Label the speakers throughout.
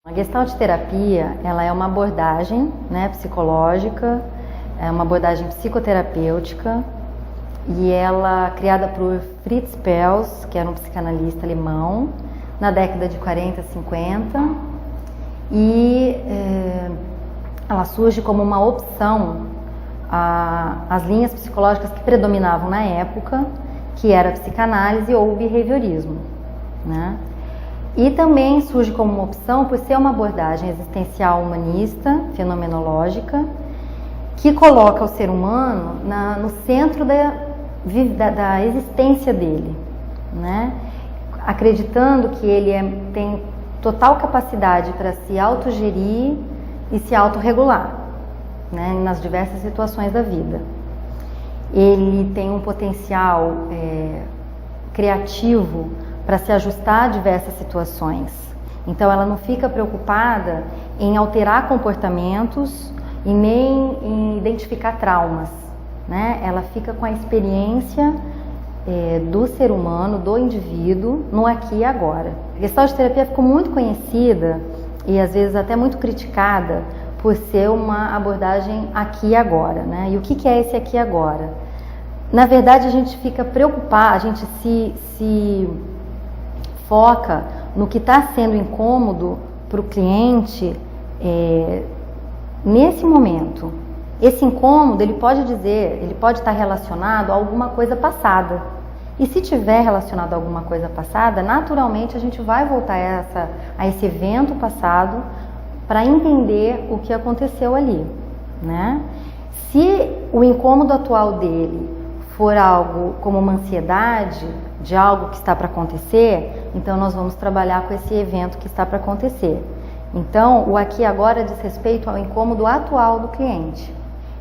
Speaker 1: A Gestalt terapia, ela é uma abordagem, psicológica, é uma abordagem psicoterapêutica, e ela criada por Fritz Perls, que era um psicanalista alemão, na década de 40, 50, e ela surge como uma opção às linhas psicológicas que predominavam na época, que era a psicanálise ou o behaviorismo, né? E também surge como uma opção por ser uma abordagem existencial humanista, fenomenológica, que coloca o ser humano no centro da existência dele, né? Acreditando que ele tem total capacidade para se autogerir e se autorregular, né? Nas diversas situações da vida. Ele tem um potencial criativo para se ajustar a diversas situações. Então ela não fica preocupada em alterar comportamentos e nem em identificar traumas, né? Ela fica com a experiência do ser humano, do indivíduo, no aqui e agora. A Gestalt terapia ficou muito conhecida e às vezes até muito criticada por ser uma abordagem aqui e agora, né? E o que é esse aqui e agora? Na verdade, a gente fica preocupado, a gente se foca no que está sendo incômodo para o cliente nesse momento. Esse incômodo, ele pode estar relacionado a alguma coisa passada. E se tiver relacionado a alguma coisa passada, naturalmente a gente vai voltar a esse evento passado para entender o que aconteceu ali, né? Se o incômodo atual dele for algo como uma ansiedade de algo que está para acontecer, então nós vamos trabalhar com esse evento que está para acontecer. Então, o aqui e agora diz respeito ao incômodo atual do cliente.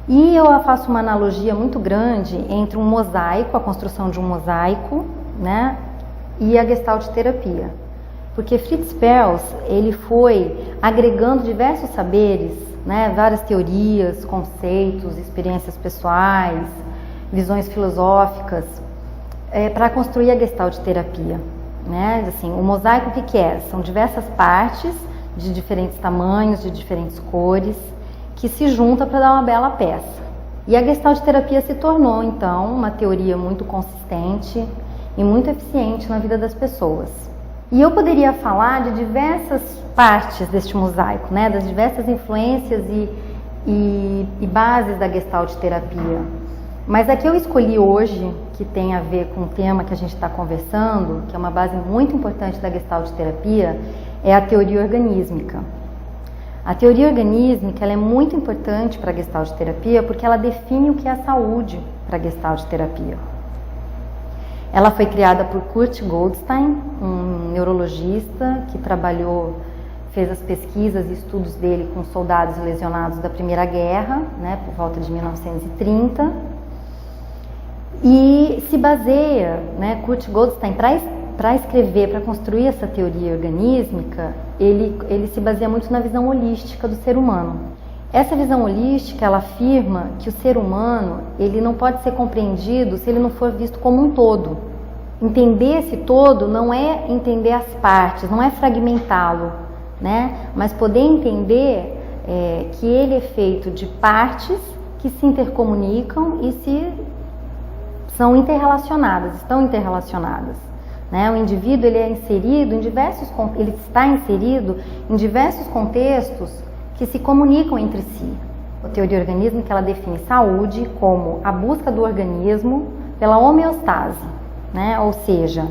Speaker 1: E eu faço uma analogia muito grande entre um mosaico, a construção de um mosaico, né, e a Gestalt terapia. Porque Fritz Perls, ele foi agregando diversos saberes, né, várias teorias, conceitos, experiências pessoais, visões filosóficas, para construir a Gestalt terapia, né? Assim, o mosaico o que é? São diversas partes de diferentes tamanhos, de diferentes cores, que se juntam para dar uma bela peça. E a Gestalt terapia se tornou, então, uma teoria muito consistente e muito eficiente na vida das pessoas. E eu poderia falar de diversas partes deste mosaico, né? Das diversas influências e bases da Gestalt terapia. Mas a que eu escolhi hoje, que tem a ver com o tema que a gente está conversando, que é uma base muito importante da Gestalt terapia, é a teoria organísmica. A teoria organísmica ela é muito importante para a Gestalt terapia porque ela define o que é a saúde para a Gestalt terapia. Ela foi criada por Kurt Goldstein, um neurologista que fez as pesquisas e estudos dele com soldados lesionados da Primeira Guerra, né, por volta de 1930. E se baseia, né, Kurt Goldstein, para escrever, para construir essa teoria organísmica, ele se baseia muito na visão holística do ser humano. Essa visão holística, ela afirma que o ser humano, ele não pode ser compreendido se ele não for visto como um todo. Entender esse todo não é entender as partes, não é fragmentá-lo, né, mas poder entender que ele é feito de partes que se intercomunicam e estão interrelacionadas, né? O indivíduo ele está inserido em diversos contextos que se comunicam entre si. A teoria organísmica ela define saúde como a busca do organismo pela homeostase, né? Ou seja,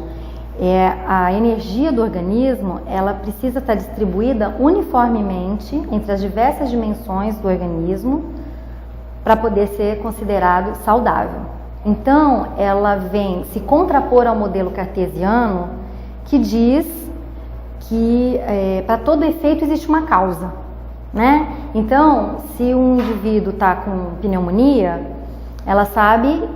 Speaker 1: a energia do organismo ela precisa estar distribuída uniformemente entre as diversas dimensões do organismo para poder ser considerado saudável. Então, ela vem se contrapor ao modelo cartesiano que diz que para todo efeito existe uma causa, né? Então, se um indivíduo está com pneumonia, ela sabe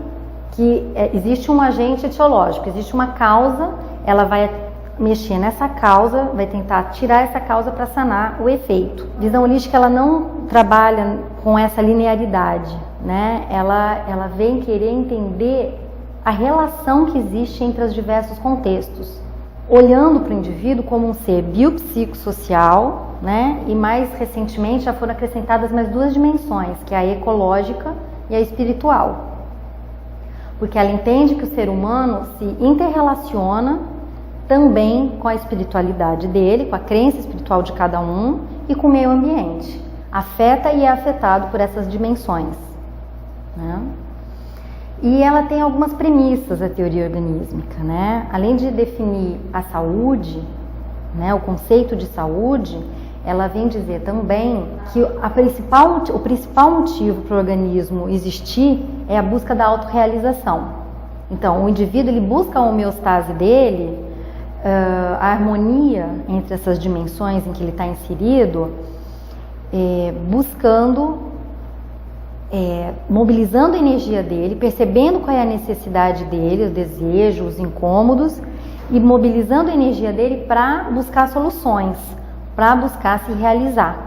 Speaker 1: que existe um agente etiológico, existe uma causa, ela vai mexer nessa causa, vai tentar tirar essa causa para sanar o efeito. A visão holística ela não trabalha com essa linearidade, né? Ela vem querer entender a relação que existe entre os diversos contextos, olhando para o indivíduo como um ser biopsicossocial né? E mais recentemente já foram acrescentadas mais 2 dimensões, que é a ecológica e a espiritual. Porque ela entende que o ser humano se interrelaciona também com a espiritualidade dele, com a crença espiritual de cada um e com o meio ambiente. Afeta e é afetado por essas dimensões, né? E ela tem algumas premissas, a teoria organísmica, né? Além de definir a saúde, né, o conceito de saúde, ela vem dizer também que o principal motivo para o organismo existir é a busca da autorrealização. Então, o indivíduo ele busca a homeostase dele, a harmonia entre essas dimensões em que ele está inserido, buscando, mobilizando a energia dele, percebendo qual é a necessidade dele, o desejo, os incômodos, e mobilizando a energia dele para buscar soluções, para buscar se realizar,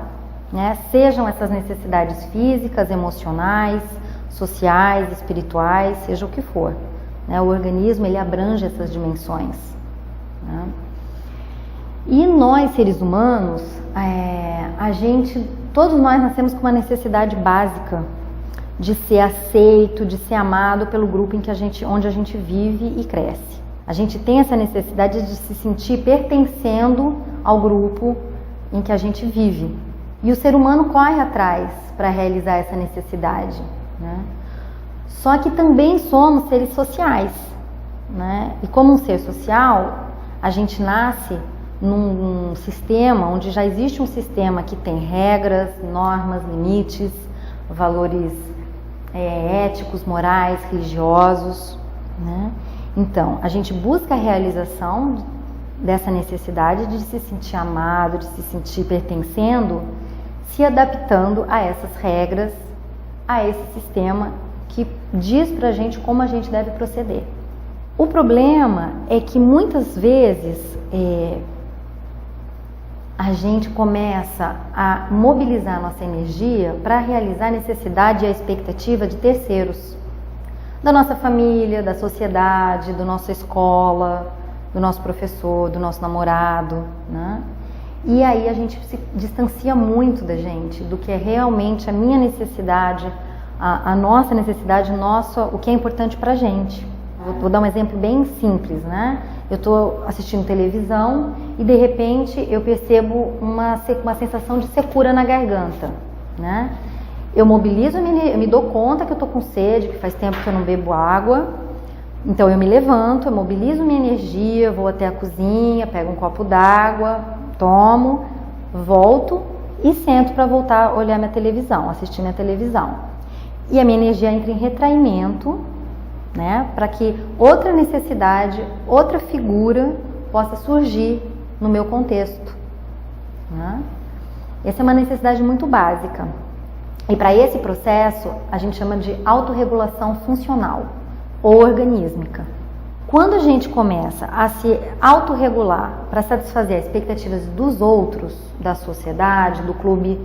Speaker 1: né? Sejam essas necessidades físicas, emocionais, sociais, espirituais, seja o que for, né? O organismo ele abrange essas dimensões, né? E nós, seres humanos, todos nós nascemos com uma necessidade básica de ser aceito, de ser amado pelo grupo onde a gente vive e cresce. A gente tem essa necessidade de se sentir pertencendo ao grupo em que a gente vive. E o ser humano corre atrás para realizar essa necessidade, né? Só que também somos seres sociais, né? E como um ser social, a gente nasce num sistema onde já existe um sistema que tem regras, normas, limites, valores éticos, morais, religiosos, né? Então, a gente busca a realização dessa necessidade de se sentir amado, de se sentir pertencendo, se adaptando a essas regras, a esse sistema que diz pra gente como a gente deve proceder. O problema é que muitas vezes a gente começa a mobilizar a nossa energia para realizar a necessidade e a expectativa de terceiros, da nossa família, da sociedade, da nossa escola, do nosso professor, do nosso namorado, né? E aí a gente se distancia muito da gente, do que é realmente a minha necessidade, a nossa necessidade, o que é importante pra gente. Vou dar um exemplo bem simples, né? Eu estou assistindo televisão e de repente eu percebo uma sensação de secura na garganta, né? Eu mobilizo, eu me dou conta que eu estou com sede, que faz tempo que eu não bebo água. Então eu me levanto, eu mobilizo minha energia, vou até a cozinha, pego um copo d'água, tomo, volto e sento para voltar a olhar minha televisão, assistir minha televisão. E a minha energia entra em retraimento, né, para que outra necessidade, outra figura possa surgir no meu contexto, né? Essa é uma necessidade muito básica. E para esse processo, a gente chama de autorregulação funcional ou organísmica. Quando a gente começa a se autorregular para satisfazer as expectativas dos outros, da sociedade, do clube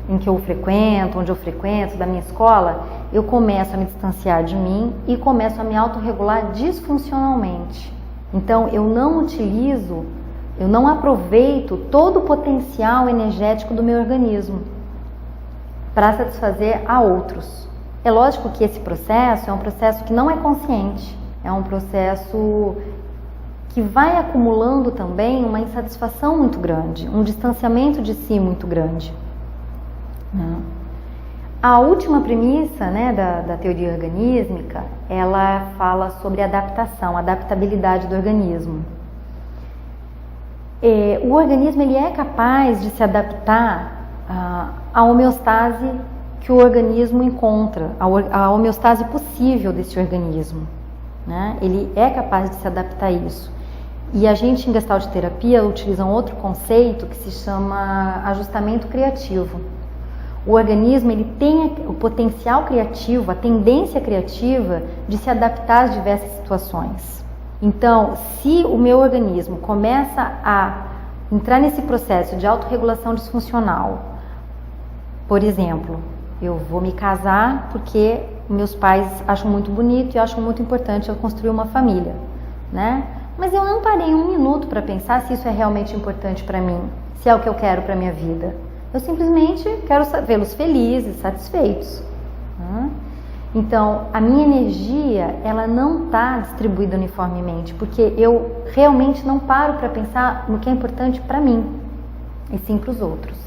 Speaker 1: em que eu frequento, onde eu frequento, da minha escola, eu começo a me distanciar de mim e começo a me autorregular disfuncionalmente. Então, eu não aproveito todo o potencial energético do meu organismo para satisfazer a outros. É lógico que esse processo é um processo que não é consciente, é um processo que vai acumulando também uma insatisfação muito grande, um distanciamento de si muito grande. A última premissa, né, da teoria organísmica, ela fala sobre adaptação, adaptabilidade do organismo. O organismo ele é capaz de se adaptar à homeostase que o organismo encontra, a homeostase possível desse organismo, né? Ele é capaz de se adaptar a isso. E a gente em Gestalt terapia utiliza um outro conceito que se chama ajustamento criativo. O organismo ele tem o potencial criativo, a tendência criativa de se adaptar às diversas situações. Então, se o meu organismo começa a entrar nesse processo de autorregulação disfuncional, por exemplo, eu vou me casar porque meus pais acham muito bonito e acham muito importante eu construir uma família, né? Mas eu não parei um minuto para pensar se isso é realmente importante para mim. se é o que eu quero para minha vida. Eu simplesmente quero vê-los felizes, satisfeitos. Então, a minha energia, ela não está distribuída uniformemente, porque eu realmente não paro para pensar no que é importante para mim, e sim para os outros.